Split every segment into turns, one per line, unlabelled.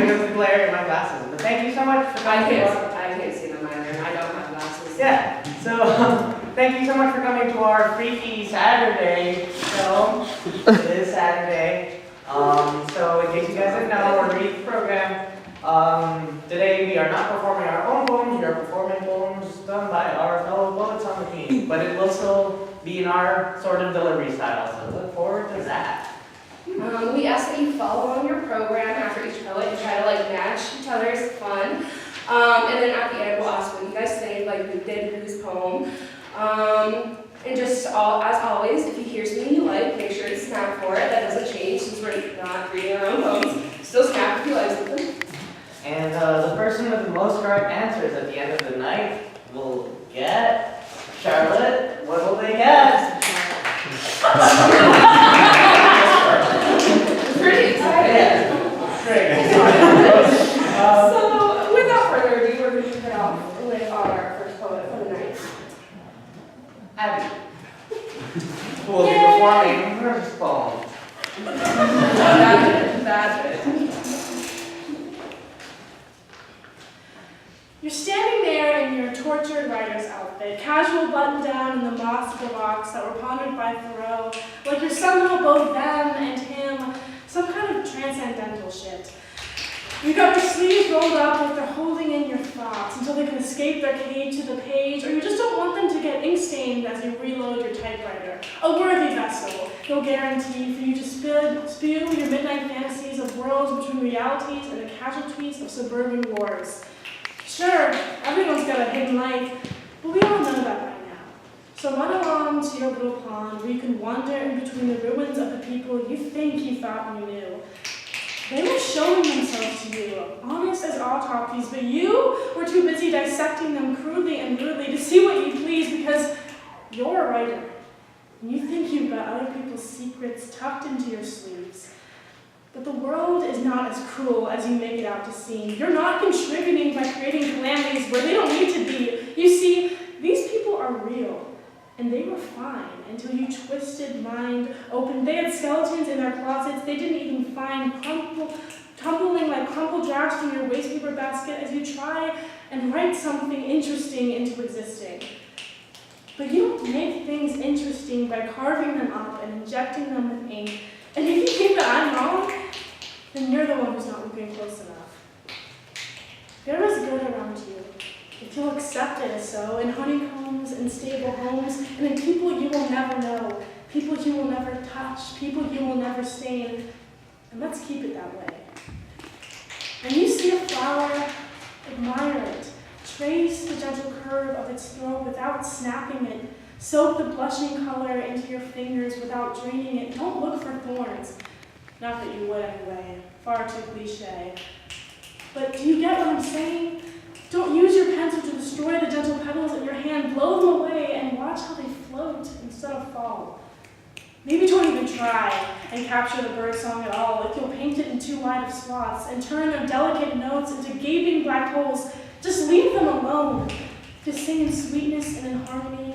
because of the glare in my glasses. But thank you so much for
I
coming.
can't see them either. I don't have glasses.
Yeah. So thank you so much for coming to our Freaky Saturday show. It is Saturday. So in case you guys didn't know, we're reading the program. Today we are not performing our own poems. We are performing poems done by our fellow poets on the team. But it will still be in our sort of delivery style. So look forward to that.
We ask that you follow on your program after each poet and try to match each other's fun. And then at the end we'll ask what you guys think, who did whose poem. And just as always, if you hear something you like, make sure to snap for it. That doesn't change since we're not reading our own poems. Still snap if you like something.
And the person with the most correct answers at the end of the night will get Charlotte. What will they get?
Pretty excited.
Yeah. Great.
So, without further ado, we're going to kick it off with our first poet for the night.
Abby, who will be performing her poem.
That's it.
You're standing there in your tortured writer's outfit, casual button-down in the moss box that were pondered by Thoreau, like you're somehow both them and him, some kind of transcendental shit. You got your sleeves rolled up like they're holding in your thoughts until they can escape their cage to the page, or you just don't want them to get ink-stained as you reload your typewriter. A worthy vessel, no guarantee for you to spew your midnight fantasies of worlds between realities and the casualties of suburban wars. Sure, everyone's got a hidden life, but we all know that by now. So run along to your little pond where you can wander in between the ruins of the people you think you thought you knew. They were showing themselves to you, honest as autopsies, but you were too busy dissecting them crudely and rudely to see what you please because you're a writer, and you think you've got other people's secrets tucked into your sleeves. But the world is not as cruel as you make it out to seem. You're not contributing by creating calamities where they don't need to be. You see, these people are real, and they were fine until you twisted mind open. They had skeletons in their closets they didn't even find, tumbling like crumpled drafts from your wastepaper basket as you try and write something interesting into existing. But you don't make things interesting by carving them up and injecting them with ink. And if you think that I'm wrong, then you're the one who's not looking close enough. There is good around you, if you'll accept it as so, in honeycombs and stable homes, and in people you will never know, people you will never touch, people you will never stain. And let's keep it that way. When you see a flower, admire it. Trace the gentle curve of its throat without snapping it. Soak the blushing color into your fingers without draining it. Don't look for thorns. Not that you would anyway. Far too cliche. But do you get what I'm saying? Don't use your pencil to destroy the gentle petals in your hand. Blow them away and watch how they float instead of fall. Maybe don't even try and capture the birdsong at all if you'll paint it in too wide of swaths and turn their delicate notes into gaping black holes. Just leave them alone. Just sing in sweetness and in harmony.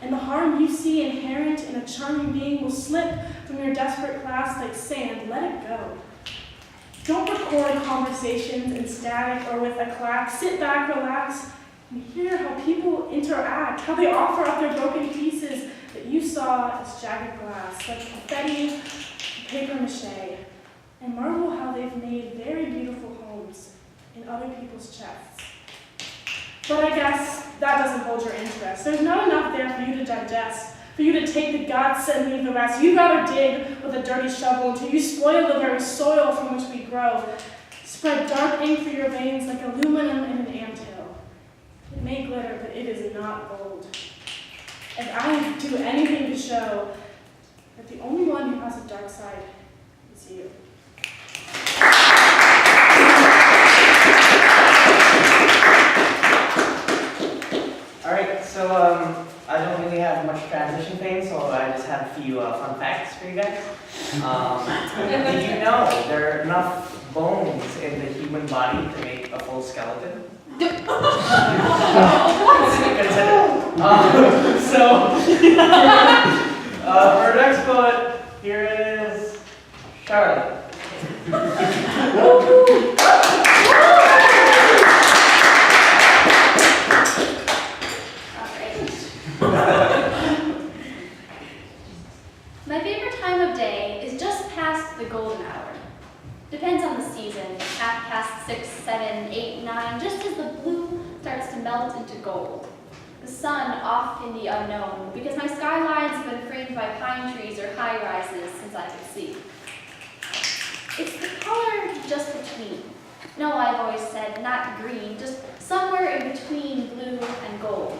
And the harm you see inherent in a charming being will slip from your desperate clasp like sand. Let it go. Don't record conversations in static or with a clack. Sit back, relax, and hear how people interact, how they offer up their broken pieces that you saw as jagged glass, like confetti, paper mache, and marvel how they've made very beautiful homes in other people's chests. But I guess that doesn't hold your interest. There's not enough there for you to digest, for you to take the guts and leave the rest. You'd rather dig with a dirty shovel until you spoil the very soil from which we grow. Spread dark ink through your veins like aluminum in an anthill. It may glitter, but it is not gold. And I do anything to show that the only one who has a dark side is you.
Alright, so I don't really have much transition things, so I just have a few fun facts for you guys. Did you know there are enough bones in the human body to make a full skeleton? Consider. For our next poet, here is Charlotte.
the sun off in the unknown, because my skylines have been framed by pine trees or high-rises since I could see. It's the color just between. No, I've always said, not green, just somewhere in between blue and gold.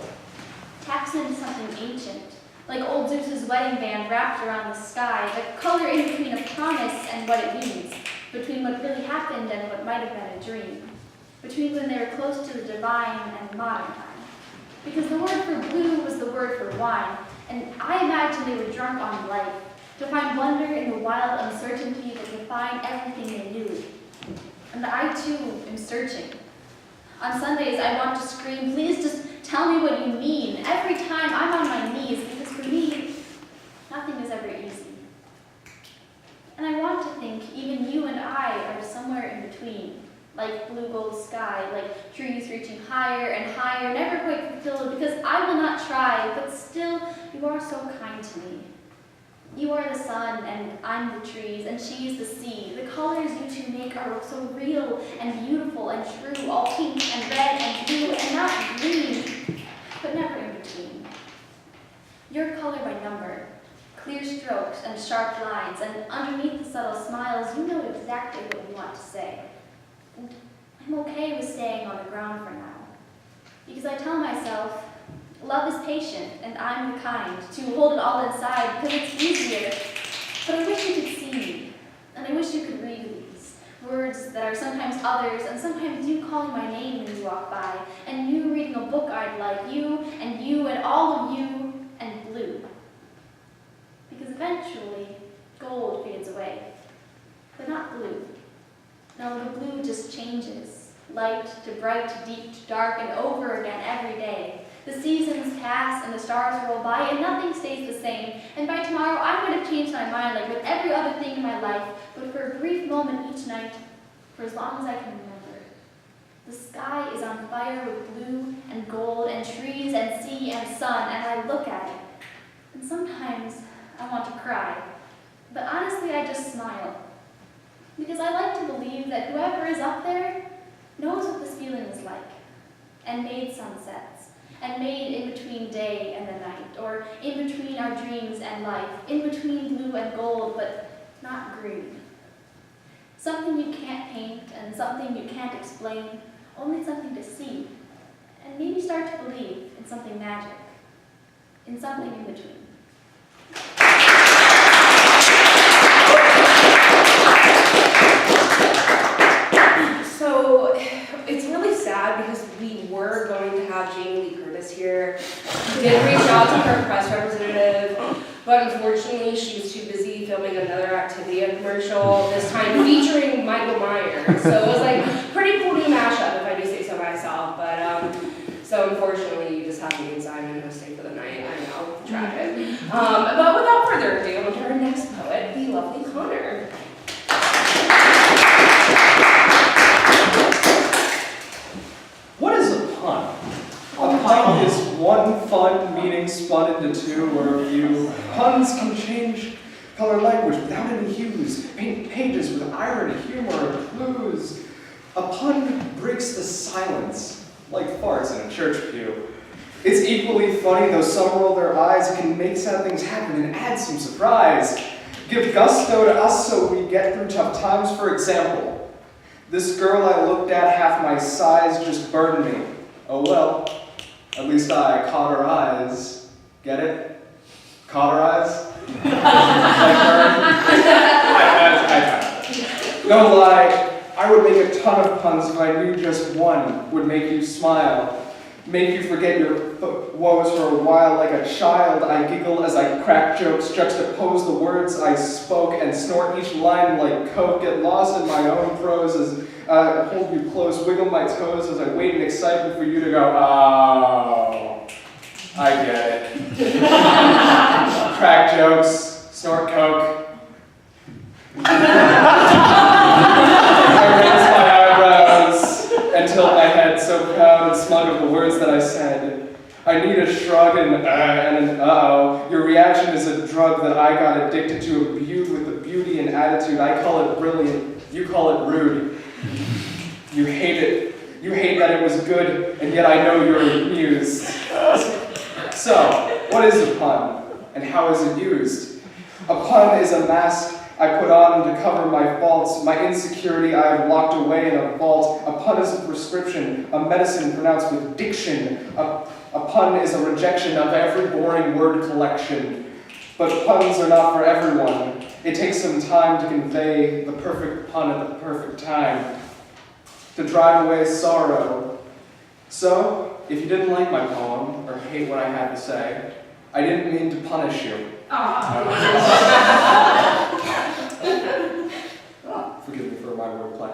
Taps into something ancient, like old Zeus's wedding band wrapped around the sky, the color in between a promise and what it means, between what really happened and what might have been a dream, between when they were close to the divine and modern time. Because the word for blue was the word for wine, and I imagine they were drunk on life, to find wonder in the wild uncertainty that defined everything they knew. And I too am searching. On Sundays, I want to scream, please just tell me what you mean, every time I'm on my knees, because for me, nothing is ever easy. And I want to think even you and I are somewhere in between, like blue gold sky, like trees reaching higher and higher, never quite fulfilled, because I will not try, but still, you are so kind to me. You are the sun, and I'm the trees, and she's the sea. The colors you two make are so real and beautiful and true, all pink and red and blue, and not green, but never in between. Your color by number, clear strokes and sharp lines, and underneath the subtle smiles, you know exactly what you want to say. And I'm okay with staying on the ground for now, because I tell myself, love is patient, and I'm the kind to hold it all inside because it's easier. But I wish you could see me, and I wish you could read these words that are sometimes others, and sometimes you calling my name when you walk by, and you reading a book I'd like, you, and all of you, and blue. Because eventually, gold fades away, but not blue. No, the blue just changes, light to bright to deep to dark, and over again every day. The seasons pass and the stars roll by and nothing stays the same. And by tomorrow I would have changed my mind like with every other thing in my life, but for a brief moment each night, for as long as I can remember. The sky is on fire with blue and gold and trees and sea and sun, and I look at it. And sometimes I want to cry, but honestly I just smile. Because I like to believe that whoever is up there knows what this feeling is like, and made sunsets, and made in between day and the night, or in between our dreams and life, in between blue and gold, but not green. Something you can't paint and something you can't explain, only something to see, and maybe start to believe in something magic, in something in between.
So it's really sad because we were going to have Jamie Lee Curtis here. We did reach out to her press representative, but unfortunately she was too busy filming another Activia commercial, this time featuring Michael Myers. So it was like a pretty cool new mashup, if I do say so myself. But so unfortunately you just have me and Simon hosting for the night. I know, tragic. But without further ado, on to our next poet, the lovely Connor.
What is a pun? A pun is one fun meaning spun into two or a few. Puns can change color language without any hues, paint pages with irony, humor, or clues. A pun breaks the silence, like farts in a church pew. It's equally funny, though some roll their eyes, it can make sad things happen and add some surprise. Give gusto to us so we get through tough times. For example, this girl I looked at, half my size, just burned me. Oh well, at least I caught her eyes. Get it? Caught her eyes? Like her? Don't lie, I would make a ton of puns if I knew just one would make you smile. Make you forget your woes for a while. Like a child, I giggle as I crack jokes, juxtapose the words I spoke, and snort each line like coke. Get lost in my own prose as I hold you close, wiggle my toes as I wait in excitement for you to go, oh, I get it. Crack jokes, snort coke. I raise my eyebrows and tilt my head, so proud and smug of the words that I said. I need a shrug and an uh-oh. Your reaction is a drug that I got addicted to, imbued with the beauty and attitude. I call it brilliant, you call it rude. You hate it. You hate that it was good, and yet I know you're amused. what is a pun, and how is it used? A pun is a mask I put on to cover my faults, my insecurity I have locked away in a vault. A pun is a prescription, a medicine pronounced with diction. A pun is a rejection of every boring word collection. But puns are not for everyone. It takes some time to convey the perfect pun at the perfect time, to drive away sorrow. So, if you didn't like my poem, or hate what I had to say, I didn't mean to punish you. Forgive me for my wordplay.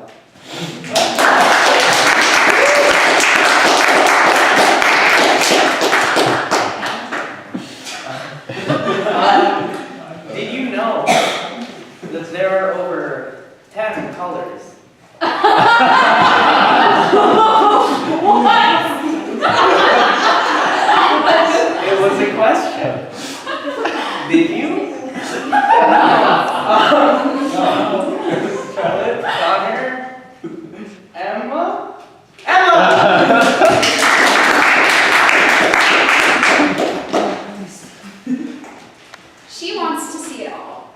Did you know that there are over 10 colors? It was a question. Did you? Charlotte, Connor, Emma?
She wants to see it all.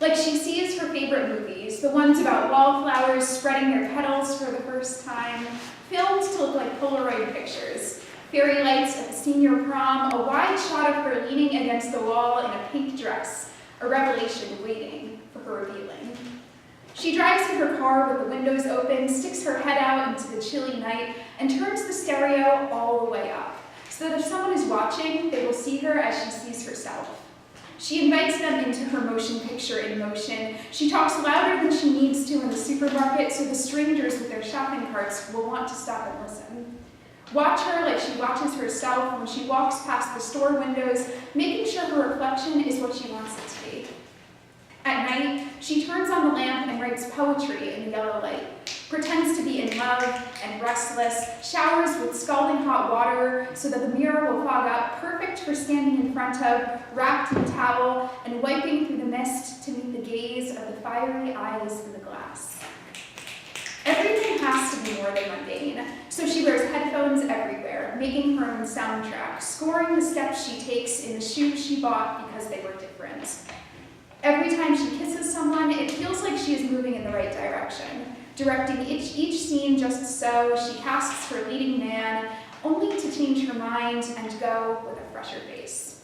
Like she sees her favorite movies, the ones about wallflowers spreading their petals for the first time, filmed to look like Polaroid pictures, fairy lights at the senior prom, a wide shot of her leaning against the wall in a pink dress, a revelation waiting for her revealing. She drives in her car with the windows open, sticks her head out into the chilly night, and turns the stereo all the way up, so that if someone is watching, they will see her as she sees herself. She invites them into her motion picture in motion. She talks louder than she needs to in the supermarket, so the strangers with their shopping carts will want to stop and listen. Watch her like she watches herself when she walks past the store windows, making sure her reflection is what she wants it to be. At night, she turns on the lamp and writes poetry in the yellow light, pretends to be in love and restless, showers with scalding hot water so that the mirror will fog up, perfect for standing in front of, wrapped in a towel, and wiping through the mist to meet the gaze of the fiery eyes in the glass. Everything has to be more than mundane, so she wears headphones everywhere, making her own soundtrack, scoring the steps she takes in the shoes she bought because they were different. Every time she kisses someone, it feels like she is moving in the right direction, directing each scene just so she casts her leading man, only to change her mind and go with a fresher face.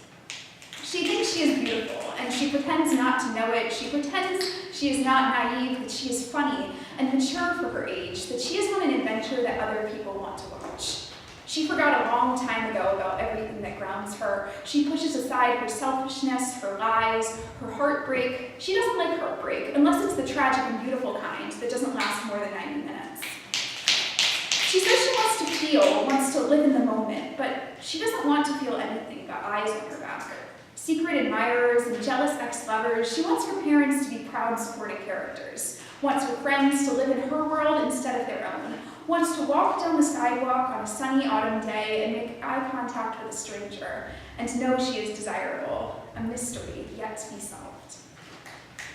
She thinks she is beautiful, and she pretends not to know it. She pretends she is not naive, that she is funny and mature for her age, that she is on an adventure that other people want to watch. She forgot a long time ago about everything that grounds her. She pushes aside her selfishness, her lies, her heartbreak. She doesn't like heartbreak, unless it's the tragic and beautiful kind that doesn't last more than 90 minutes. She says she wants to feel, wants to live in the moment, but she doesn't want to feel anything but eyes on her back. Secret admirers and jealous ex-lovers. She wants her parents to be proud, supportive characters. Wants her friends to live in her world instead of their own. Wants to walk down the sidewalk on a sunny autumn day and make eye contact with a stranger, and to know she is desirable, a mystery yet to be solved.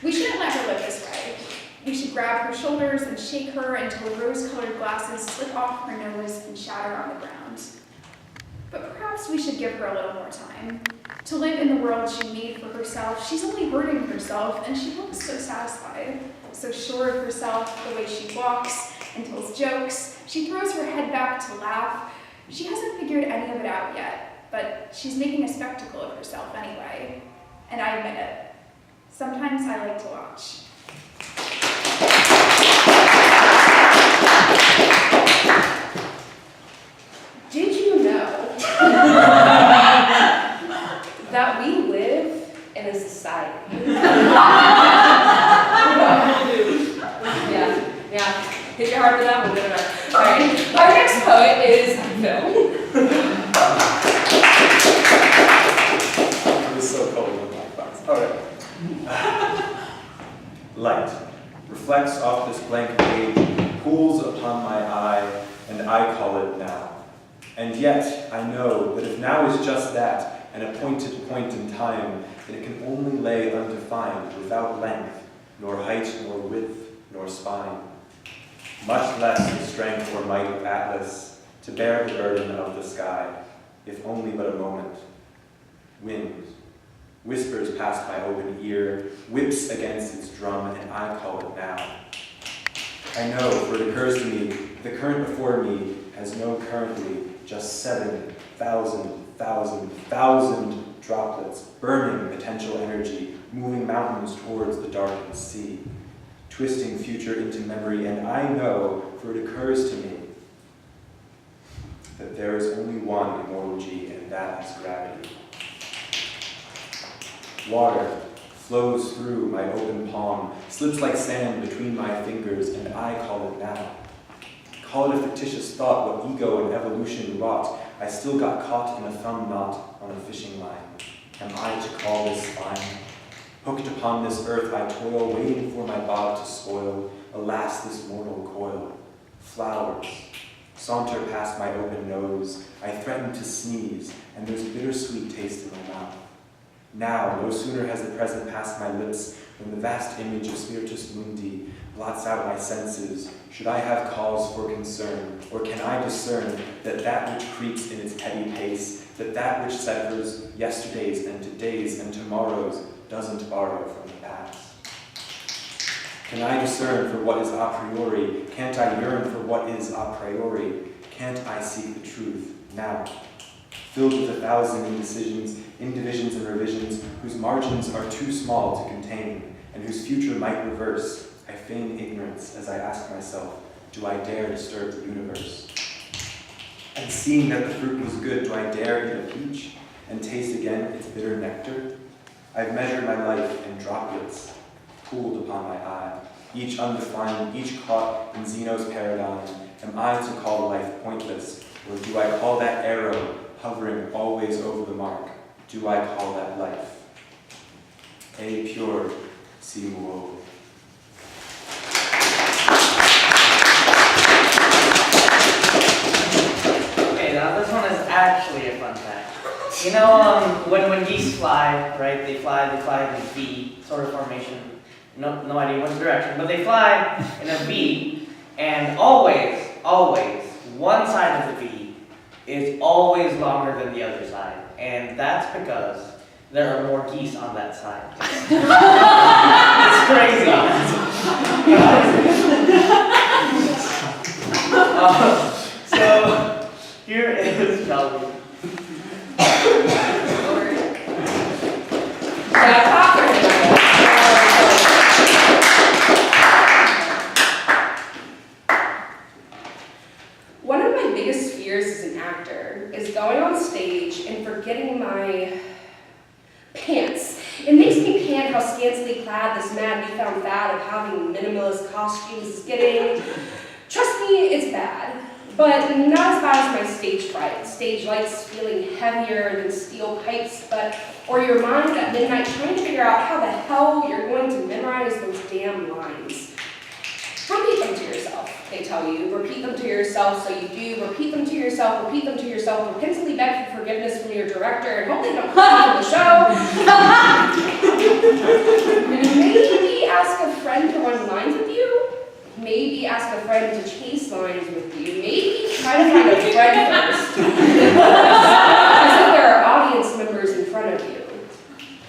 We shouldn't let her live this way. We should grab her shoulders and shake her until rose-colored glasses slip off her nose and shatter on the ground. But perhaps we should give her a little more time to live in the world she made for herself. She's only hurting herself, and she looks so satisfied, so sure of herself, the way she walks and tells jokes. She throws her head back to laugh. She hasn't figured any of it out yet, but she's making a spectacle of herself anyway. And I admit it. Sometimes I like to watch. Did you know that we live in a society? Yeah. Hit your heart for that one, didn't I? All right. Our next poet is Phil.
It was so cold in my box. All right.
Light reflects off this blank page, pools upon my eye, and I call it now. And yet, I know that if now is just that, an appointed point in time, then it can only lay undefined, without length, nor height, nor width, nor spine. Much less the strength or might of Atlas, to bear the burden of the sky, if only but a moment. Wind whispers past my open ear, whips against its drum, and I call it now. I know, for it occurs to me, the current before me has no currently, just 7,000,000 droplets, burning potential energy, moving mountains towards the darkened sea, twisting future into memory, and I know, for it occurs to me, that there is only one immortal G, and that is gravity. Water flows through my open palm, slips like sand between my fingers, and I call it now. Call it a fictitious thought, what ego and evolution wrought. I still got caught in a thumb knot on a fishing line. Am I to call this fine? Hooked upon this earth I toil, waiting for my bob to spoil. Alas, this mortal coil. Flowers saunter past my open nose. I threaten to sneeze, and there's a bittersweet taste in my mouth. Now, no sooner has the present passed my lips than the vast image of Spiritus Mundi blots out my senses. Should I have cause for concern, or can I discern that that which creeps in its heady pace, that which severs yesterday's and today's and tomorrow's doesn't borrow from the past? Can I discern for what is a priori? Can't I yearn for what is a priori? Can't I seek the truth now? Filled with 1,000 indecisions, indivisions and revisions, whose margins are too small to contain, and whose future might reverse, I feign ignorance as I ask myself, do I dare disturb the universe? And seeing that the fruit was good, do I dare eat a peach, and taste again its bitter nectar? I've measured my life in droplets, pooled upon my eye, each undefined, each caught in Zeno's paradigm. Am I to call life pointless, or do I call that arrow hovering always over the mark? Do I call that life? A pure simuo.
Okay, now this one is actually a fun fact. You know, when geese fly, right? They fly in a V sort of formation. No idea what direction, but they fly in a V, and always, one side of the V is always longer than the other side, and that's because there are more geese on that side. It's crazy. So here is Shelby.
One of my biggest fears as an actor is going on stage and forgetting my pants. It makes me pant how scantily clad this mad newfound fad of having minimalist costumes is getting. Trust me, it's bad, but not as bad as my stage fright. Stage lights feeling heavier than steel pipes, or your mind at midnight trying to figure out how the hell you're going to memorize those damn lines. Repeat them to yourself, they tell you. Repeat them to yourself, so you do. Repeat them to yourself, repeat them to yourself. Repentantly beg for forgiveness from your director, and hope they don't come to the show. Maybe ask a friend to run lines with you. Maybe ask a friend to chase lines with you. Maybe try to find a friend first. As if there are audience members in front of you,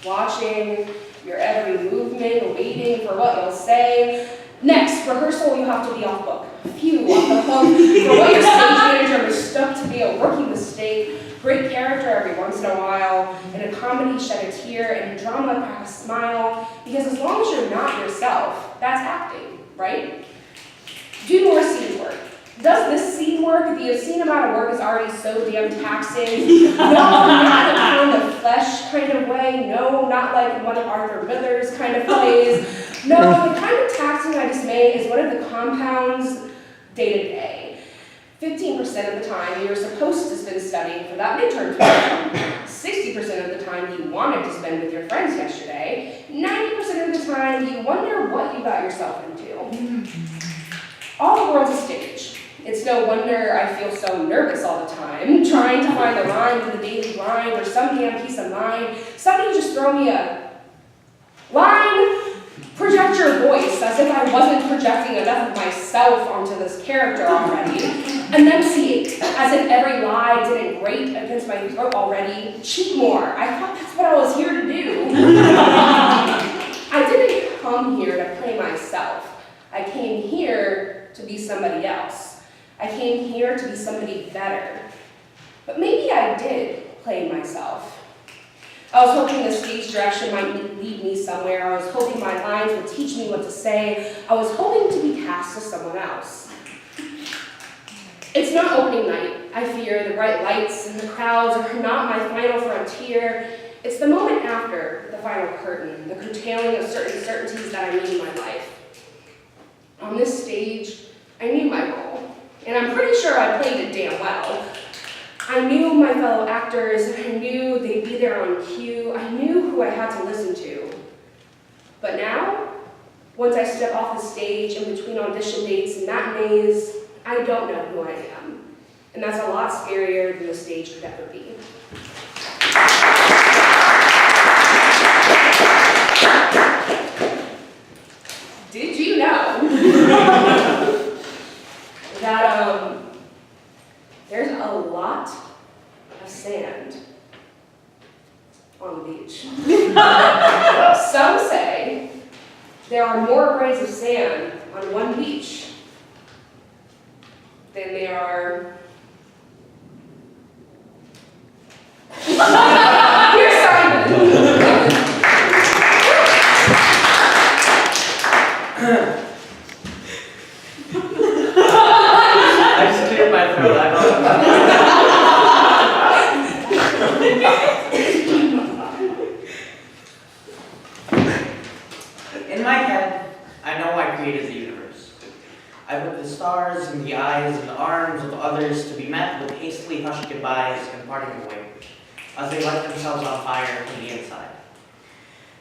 watching your every movement, waiting for what you'll say. Next, rehearsal, you have to be off book. Phew, off the hook for what your stage manager mistook to be a rookie mistake. Great character every once in a while. In a comedy, shed a tear. In a drama, crack a smile. Because as long as you're not yourself, that's acting, right? Do more scene work. Does this scene work? The obscene amount of work is already so damn taxing. No, not in a pound of flesh kind of way. No, not like in one of Arthur Miller's kind of plays. No, the kind of taxing I just made is one of the compounds day to day. 15% of the time you were supposed to spend studying for that midterm program. 60% of the time you wanted to spend with your friends yesterday. 90% of the time you wonder what you got yourself into. All the world's a stage. It's no wonder I feel so nervous all the time, trying to find the line in the daily grind or some damn peace of mind. Somebody just throw me a line. project your voice as if I wasn't projecting enough of myself onto this character already, enunciate as if every lie didn't grate against my throat already, cheat more. I thought that's what I was here to do. I didn't come here to play myself. I came here to be somebody else. I came here to be somebody better. But maybe I did play myself. I was hoping the stage direction might lead me somewhere. I was hoping my lines would teach me what to say. I was hoping to be cast as someone else. It's not opening night. I fear the bright lights and the crowds are not my final frontier. It's the moment after the final curtain, the curtailing of certain certainties that I need in my life. On this stage, I knew my role, and I'm pretty sure I played it damn well. I knew my fellow actors, I knew they'd be there on cue, I knew who I had to listen to. But now, once I step off the stage in between audition dates and matinees, I don't know who I am. And that's a lot scarier than the stage could ever be. Did you know that there's a lot of sand on the beach? Some say there are more grains of sand on one beach than there are. Here's Simon.
I just cleared my throat. I don't In my head, I know I created the universe. I put the stars in the eyes and arms of others to be met with hastily hushed goodbyes and parting away, as they light themselves on fire from the inside.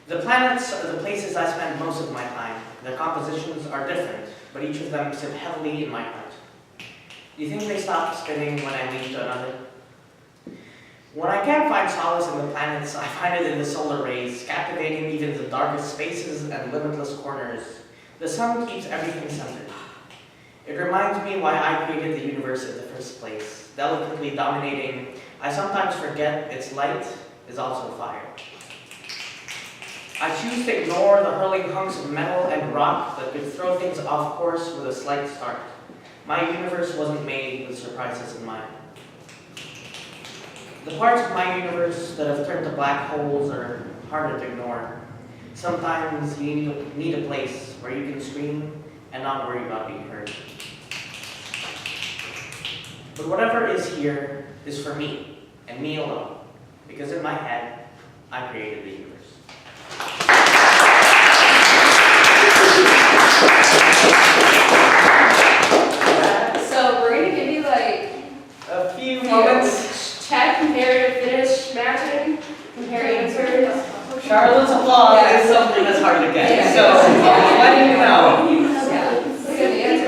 The planets are the places I spend most of my time. Their compositions are different, but each of them sit heavily in my heart. Do you think they stop spinning when I leave to another? When I can't find solace in the planets, I find it in the solar rays, captivating even the darkest spaces and limitless corners. The sun keeps everything centered. It reminds me why I created the universe in the first place. Delicately dominating, I sometimes forget its light is also fire. I choose to ignore the hurling hunks of metal and rock that could throw things off course with a slight start. My universe wasn't made with surprises in mind. The parts of my universe that have turned to black holes are harder to ignore. Sometimes you need a place where you can scream and not worry about being heard. But whatever is here is for me, and me alone, because in my head, I created the universe.
So we're gonna give you like
A few moments.
check, compare, finish, matching, compare answers.
Charlotte's applause
Yeah.
is something that's hard to get.
Yeah.
So, what do you know?
Yeah. Look at the answers.